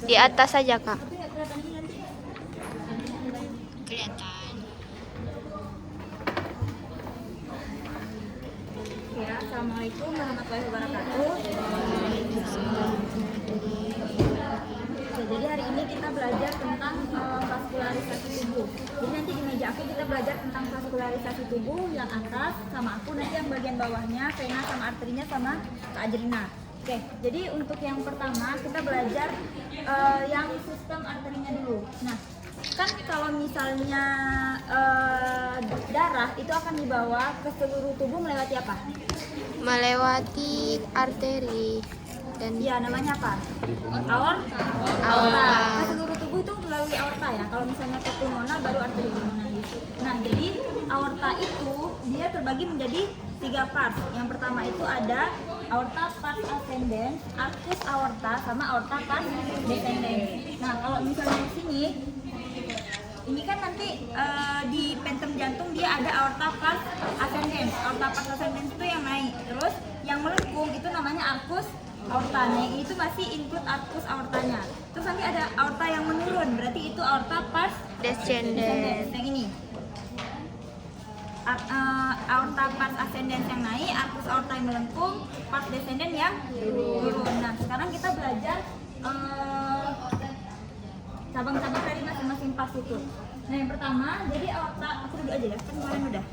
Di atas saja, Kak. Tapi nggak kelihatan ini nanti. Kelihatan. Ya, assalamualaikum warahmatullahi wabarakatuh. Ya, jadi hari ini kita belajar tentang vaskularisasi tubuh. Jadi nanti di meja aku kita belajar tentang vaskularisasi tubuh yang atas sama aku, nanti yang bagian bawahnya vena sama arterinya sama Kak Ajrina. Oke, jadi untuk yang pertama kita belajar yang sistem arterinya dulu. Nah, kan kalau misalnya darah itu akan dibawa ke seluruh tubuh melewati apa? Melewati arteri dan Ya, namanya apa? Aorta. Aorta. Ke seluruh tubuh itu melalui aorta ya. Kalau misalnya ke pulmoner baru arteri pulmoner. Nah, jadi aorta itu dia terbagi menjadi 3 part. Yang pertama itu ada aorta pars ascendens, arcus aorta, sama aorta pars descendens. Nah, kalau misalnya di sini ini kan nanti di pentem jantung dia ada aorta pars ascendens. Aorta pars ascendens itu yang naik. Terus yang melengkung itu namanya arcus aorta. Nah, itu masih include arcus aortanya. Terus nanti ada aorta yang menurun, berarti itu aorta pars descendens. yang ini. Aorta pars ascendens yang naik, arcus aorta yang melengkung, pars descendens yang turun. Nah, sekarang kita belajar cabang-cabang dari masing-masing pars itu. Nah, yang pertama, jadi aorta, aku duduk aja ya, kan kemarin udah.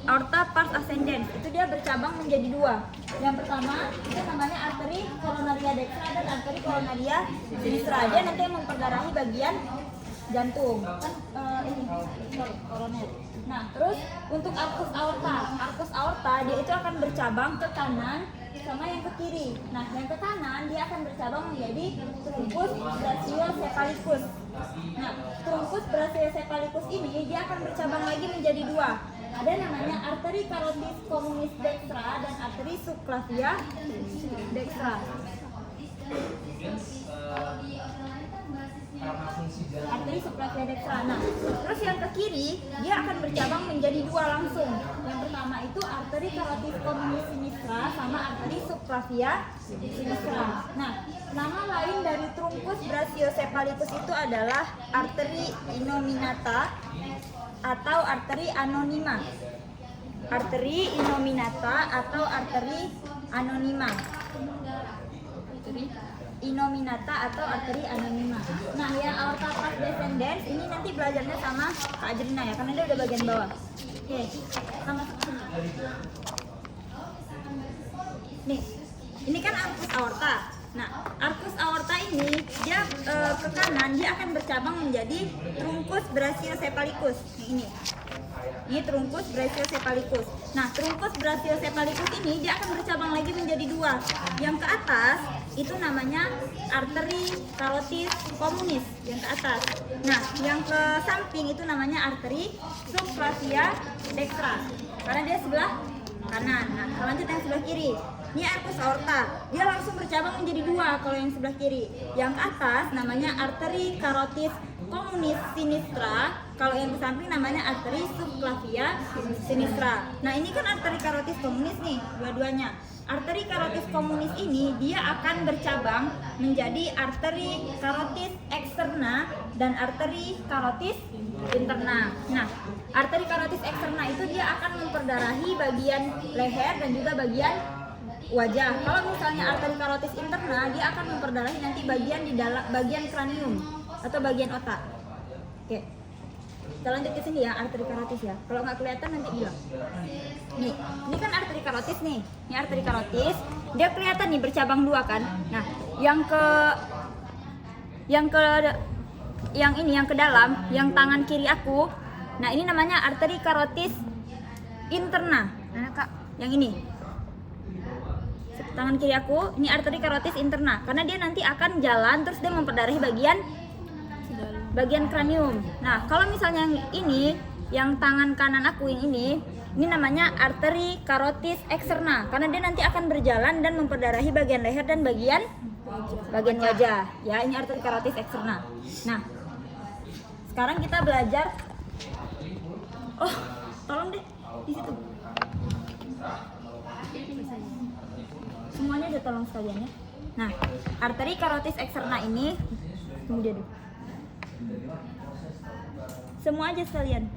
Aorta pars ascendens itu dia bercabang menjadi 2. Yang pertama itu namanya arteri coronaria dextra dan arteri coronaria sinistra. Dia nanti yang memperdarahi bagian jantung. Kan ini koroner. Nah, terus untuk arcus aorta dia itu akan bercabang ke kanan sama yang ke kiri. Nah, yang ke kanan dia akan bercabang menjadi truncus brachiocephalicus. Nah, truncus brachiocephalicus ini dia akan bercabang lagi menjadi 2. Ada namanya arteri carotis communis dextra dan arteri subclavia dextra. Arteri subclavia dextra. Nah, terus yang ke kiri dia akan bercabang menjadi 2 langsung. Yang pertama itu arteri carotis communis sinistra sama arteri subclavia sinistra. Nah, nama lain dari truncus brachiocephalicus itu adalah arteri innominata atau arteri anonima. Arteri innominata atau arteri anonima. Innominata atau arteri anonima. Nah, yang aorta pars descendens ini nanti belajarnya sama Kak Ajrina ya, karena dia udah bagian bawah. Oke, sama sini. Nih, ini kan arcus aorta. Nah, arcus aorta ini dia ke kanan dia akan bercabang menjadi truncus brachiocephalicus. Ini truncus brachiocephalicus. Nah, truncus brachiocephalicus ini dia akan bercabang lagi menjadi 2. Yang ke atas itu namanya arteri carotis communis yang ke atas. Nah, yang ke samping itu namanya arteri subclavia dextra. Karena dia sebelah kanan. Nah, lanjut yang sebelah kiri. Ini arcus aorta. Dia langsung bercabang menjadi 2 kalau yang sebelah kiri. Yang ke atas namanya arteri carotis communis sinistra. Kalau yang ke samping namanya arteri subclavia sinistra. Nah, ini kan arteri carotis communis nih, dua-duanya. Arteri carotis communis ini dia akan bercabang menjadi arteri carotis externa dan arteri carotis interna. Nah, arteri carotis externa itu dia akan memperdarahi bagian leher dan juga bagian wajah. Kalau misalnya arteri carotis interna dia akan memperdarahi nanti bagian di dalam bagian kranium atau bagian otak. Oke. Kita lanjut ke sini ya, arteri karotis ya. Kalau nggak kelihatan nanti bilang. Nih, ini kan arteri karotis nih. Ini arteri karotis, dia kelihatan nih bercabang 2 kan. Nah, yang ke dalam, yang tangan kiri aku. Nah, ini namanya arteri karotis interna. Nah, Kak, yang ini. Tangan kiri aku, ini arteri karotis interna. Karena dia nanti akan jalan terus dia memperdarahi bagian kranium. Nah, kalau misalnya yang ini, yang tangan kanan aku yang ini namanya arteri karotis eksterna karena dia nanti akan berjalan dan memperdarahi bagian leher dan bagian wajah. Ya, ini arteri karotis eksterna. Nah, sekarang kita belajar. Oh, tolong deh di situ. Semuanya udah tolong sekalian ya. Nah, arteri karotis eksterna ini Tunggu dia dulu. Semua aja sekalian.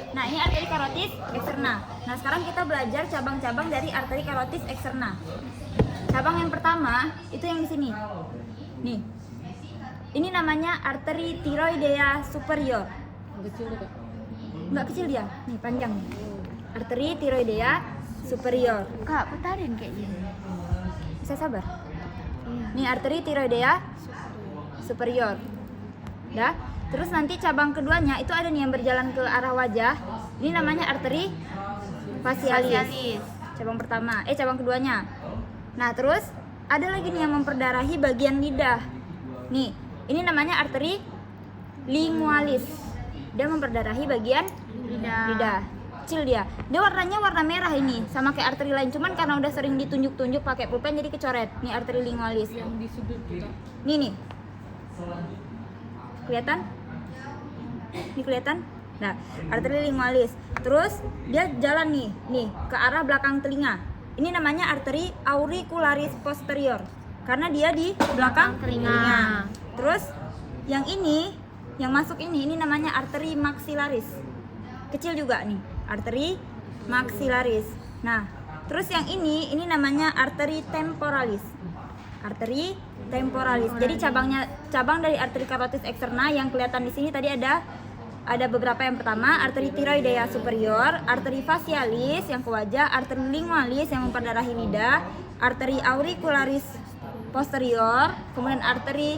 Nah, ini arteri karotis eksterna. Nah, sekarang kita belajar cabang-cabang dari arteri karotis eksterna. Cabang yang pertama itu yang di sini. Nih. Ini namanya arteri tiroidea superior. Nggak kecil dia. Nih, panjang nih. Arteri tiroidea superior. Kak, putarin kayak gini. Bisa sabar? Iya. Nih, arteri tiroidea superior. Dah. Terus nanti cabang keduanya itu ada nih yang berjalan ke arah wajah. Ini namanya arteri facialis. Cabang pertama, cabang keduanya. Nah, terus ada lagi nih yang memperdarahi bagian lidah. Nih, ini namanya arteri lingualis. Dia memperdarahi bagian lidah. Kecil dia. Dia warnanya warna merah ini, sama kayak arteri lain. Cuman karena udah sering ditunjuk-tunjuk pakai pulpen jadi kecoret. Nih arteri lingualis. Yang di sudut kita. Nih. Kelihatan? Ini kelihatan? Nah, arteri lingualis. Terus dia jalan nih ke arah belakang telinga. Ini namanya arteri auricularis posterior. Karena dia di belakang telinga. Terus yang ini, yang masuk ini namanya arteri maxillaris. Kecil juga nih, arteri maxillaris. Nah, terus yang ini namanya arteri temporalis. Arteri temporalis. Jadi cabang dari arteri karotis eksterna yang kelihatan di sini tadi ada beberapa. Yang pertama arteri tiroidea superior, arteri facialis yang ke wajah, arteri lingualis yang memperdarahi lidah, arteri auricularis posterior, kemudian arteri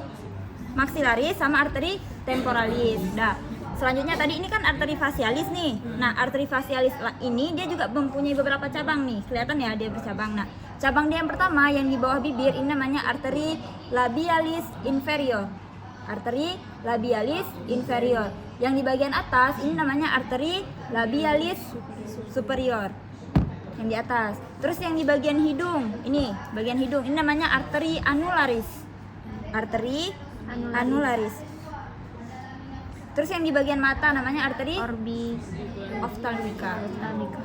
maxillaris sama arteri temporalis. Nah, selanjutnya tadi ini kan arteri facialis nih. Nah, arteri facialis ini dia juga mempunyai beberapa cabang nih. Kelihatan ya dia bercabang. Nah, cabang dia yang pertama yang di bawah bibir ini namanya arteri labialis inferior. Arteri labialis inferior. Yang di bagian atas ini namanya arteri labialis superior. Yang di atas. Terus yang di bagian hidung, bagian hidung ini namanya arteri anularis. Arteri anularis. Terus yang di bagian mata namanya arteri Orbis ophthalmica. ophthalmica.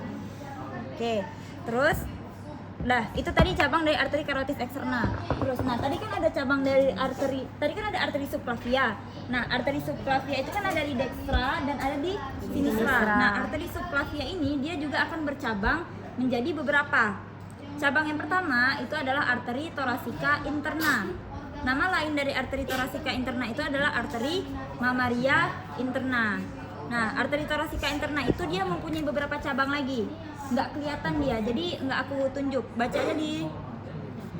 Oke. Terus itu tadi cabang dari arteri karotis eksterna. Terus tadi kan ada cabang dari ada arteri subclavia. Nah, arteri subclavia itu kan ada di dextra dan ada di sinistra. Nah, arteri subclavia ini dia juga akan bercabang menjadi beberapa. Cabang yang pertama itu adalah arteri thoracika interna. Nama lain dari arteri thoracika interna itu adalah arteri mammaria interna. Nah, arteri thoracika interna itu dia mempunyai beberapa cabang lagi. Nggak kelihatan dia, jadi nggak aku tunjuk. Baca aja di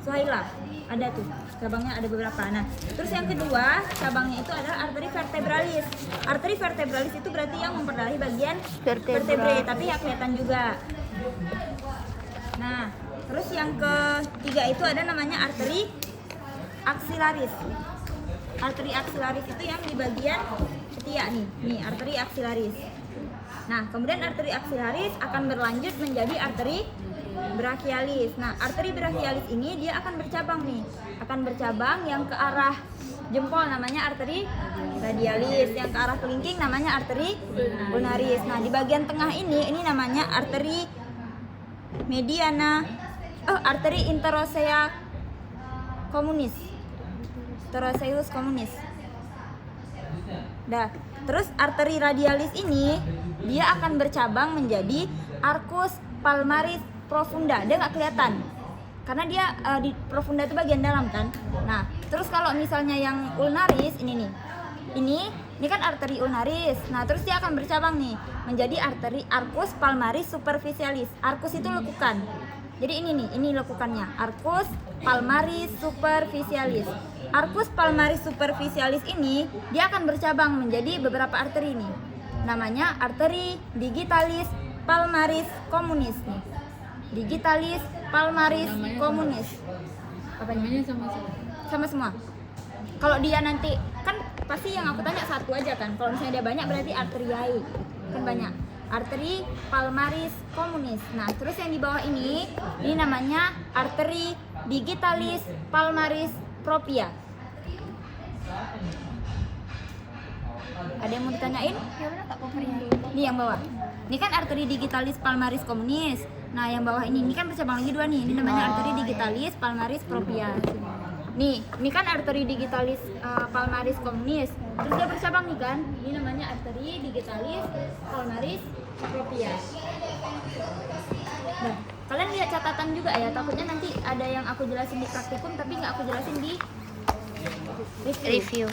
Suhaila, ada tuh cabangnya, ada beberapa. Nah, terus yang kedua cabangnya itu adalah arteri vertebralis. Arteri vertebralis itu berarti yang memperdarahi bagian vertebrae, tapi ya kelihatan juga. Nah, terus yang ketiga itu ada namanya arteri axillaris. Arteri axillaris itu yang di bagian ketiak nih arteri axillaris. Nah, kemudian arteri axillaris akan berlanjut menjadi arteri brachialis. Nah, arteri brachialis ini dia akan bercabang yang ke arah jempol namanya arteri radialis, yang ke arah kelingking namanya arteri ulnaris. Nah, di bagian tengah ini namanya arteri mediana, arteri interosea communis. Interoseus communis. Terus arteri radialis ini dia akan bercabang menjadi arcus palmaris profunda. Dia nggak kelihatan karena dia di profunda itu bagian dalam kan. Nah, terus kalau misalnya yang ulnaris ini kan arteri ulnaris. Nah, terus dia akan bercabang menjadi arteri arcus palmaris superficialis. Arcus itu lekukan. Jadi ini lekukannya, arcus palmaris superficialis. Arcus palmaris superficialis ini dia akan bercabang menjadi beberapa arteri namanya arteri digitalis palmaris communis Digitalis palmaris communis. Apa namanya Sama semua. Kalau dia nanti kan pasti yang aku tanya satu aja kan. Kalau misalnya dia banyak berarti arteriae kan banyak. arteri palmaris communis. Nah, terus yang di bawah ini namanya arteri digitalis palmaris propria. Ada yang mau ditanyain? Ya benar tak propria. Ini yang bawah. Ini kan arteri digitalis palmaris communis. Nah, yang bawah ini kan bercabang lagi 2 nih. Ini namanya arteri digitalis palmaris propria. Nih, ini kan arteri digitalis palmaris communis. Terus dia bercabang nih kan. Ini namanya arteri digitalis palmaris propria. Nah, kalian lihat catatan juga ya. Takutnya nanti ada yang aku jelasin di praktikum tapi nggak aku jelasin di review. Review.